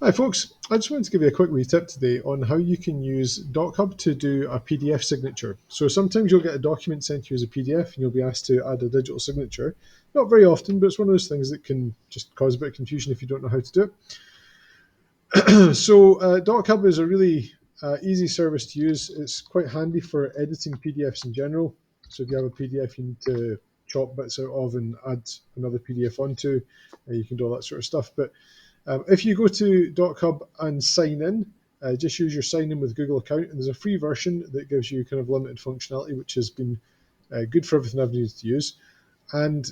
Hi folks, I just wanted to give you a quick wee tip today on how you can use DocHub to do a PDF signature. So sometimes you'll get a document sent to you as a PDF and you'll be asked to add a digital signature. Not very often, but it's one of those things that can just cause a bit of confusion if you don't know how to do it. DocHub is a really easy service to use. It's quite handy for editing PDFs in general. So if you have a PDF you need to chop bits out of and add another PDF onto, you can do all that sort of stuff. But if you go to DocHub and sign in, just use your sign in with Google account, and there's a free version that gives you kind of limited functionality, which has been good for everything I've needed to use. And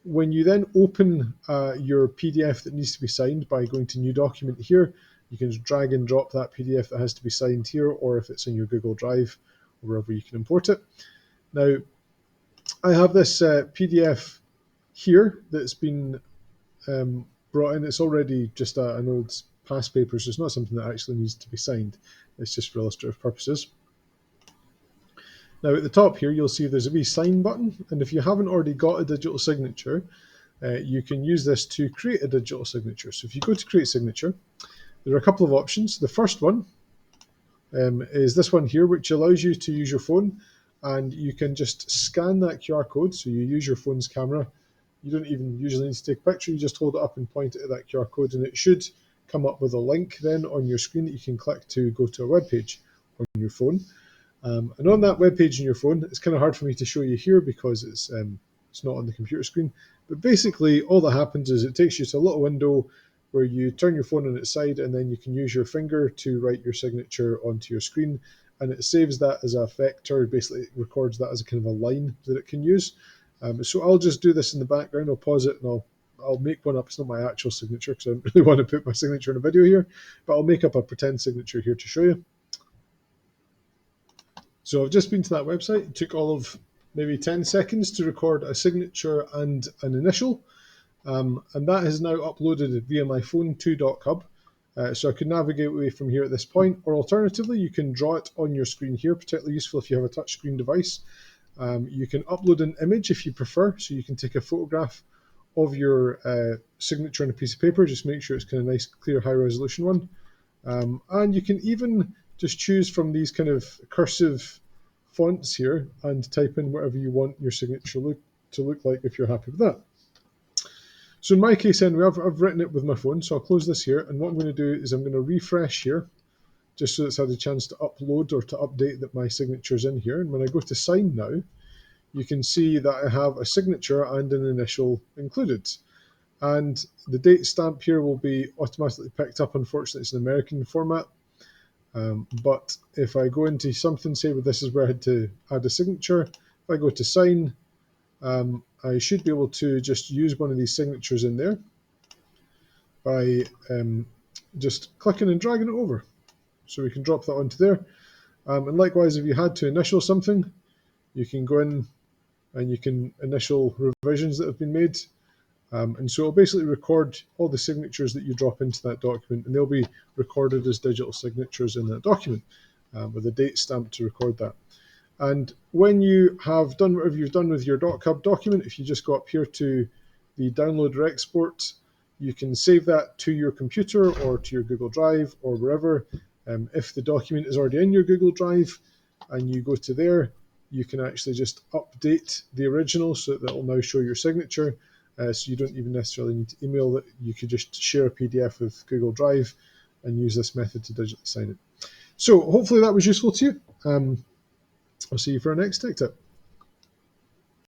when you then open your PDF that needs to be signed by going to New Document here, you can just drag and drop that PDF that has to be signed here, or if it's in your Google Drive, or wherever you can import it. Now, I have this PDF here that's been brought in. It's already just an old past paper, so it's not something that actually needs to be signed. It's just for illustrative purposes. Now at the top here, you'll see there's a wee sign button, and if you haven't already got a digital signature, you can use this to create a digital signature. So if you go to create signature, there are a couple of options. The first one is this one here, which allows you to use your phone, and you can just scan that QR code. So you use your phone's camera. You don't even usually need to take a picture. You just hold it up and point it at that QR code, and it should come up with a link then on your screen that you can click to go to a web page on your phone. And on that web page on your phone, it's kind of hard for me to show you here because it's not on the computer screen. But basically, all that happens is it takes you to a little window where you turn your phone on its side, and then you can use your finger to write your signature onto your screen, and it saves that as a vector. Basically, it records that as a kind of a line that it can use. So I'll just do this in the background. I'll pause it and I'll make one up. It's not my actual signature because I don't really want to put my signature in a video here, but I'll make up a pretend signature here to show you. So I've just been to that website. It took all of maybe 10 seconds to record a signature and an initial. And that is now uploaded via my phone to DocHub. So I can navigate away from here at this point, or alternatively, you can draw it on your screen here, particularly useful if you have a touchscreen device. You can upload an image if you prefer, so you can take a photograph of your signature on a piece of paper. Just make sure it's kind of nice, clear, high-resolution one. And you can even just choose from these kind of cursive fonts here and type in whatever you want your signature to look like if you're happy with that. So in my case, anyway, I've written it with my phone, so I'll close this here. And what I'm going to do is I'm going to refresh here, just so it's had a chance to upload or to update that my signature's in here. And when I go to sign now, you can see that I have a signature and an initial included. And the date stamp here will be automatically picked up. Unfortunately, it's an American format. But if I go into something, say this is where I had to add a signature, if I go to sign, I should be able to just use one of these signatures in there by just clicking and dragging it over. So we can drop that onto there. And likewise, if you had to initial something, you can go in and you can initial revisions that have been made. And so it'll basically record all the signatures that you drop into that document, and they'll be recorded as digital signatures in that document with a date stamp to record that. And when you have done whatever you've done with your DocHub document, if you just go up here to the download or export, you can save that to your computer or to your Google Drive or wherever. If the document is already in your Google Drive and you go to there, you can actually just update the original so that will now show your signature. So you don't even necessarily need to email it. You could just share a PDF with Google Drive and use this method to digitally sign it. So hopefully that was useful to you. I'll see you for our next tech tip.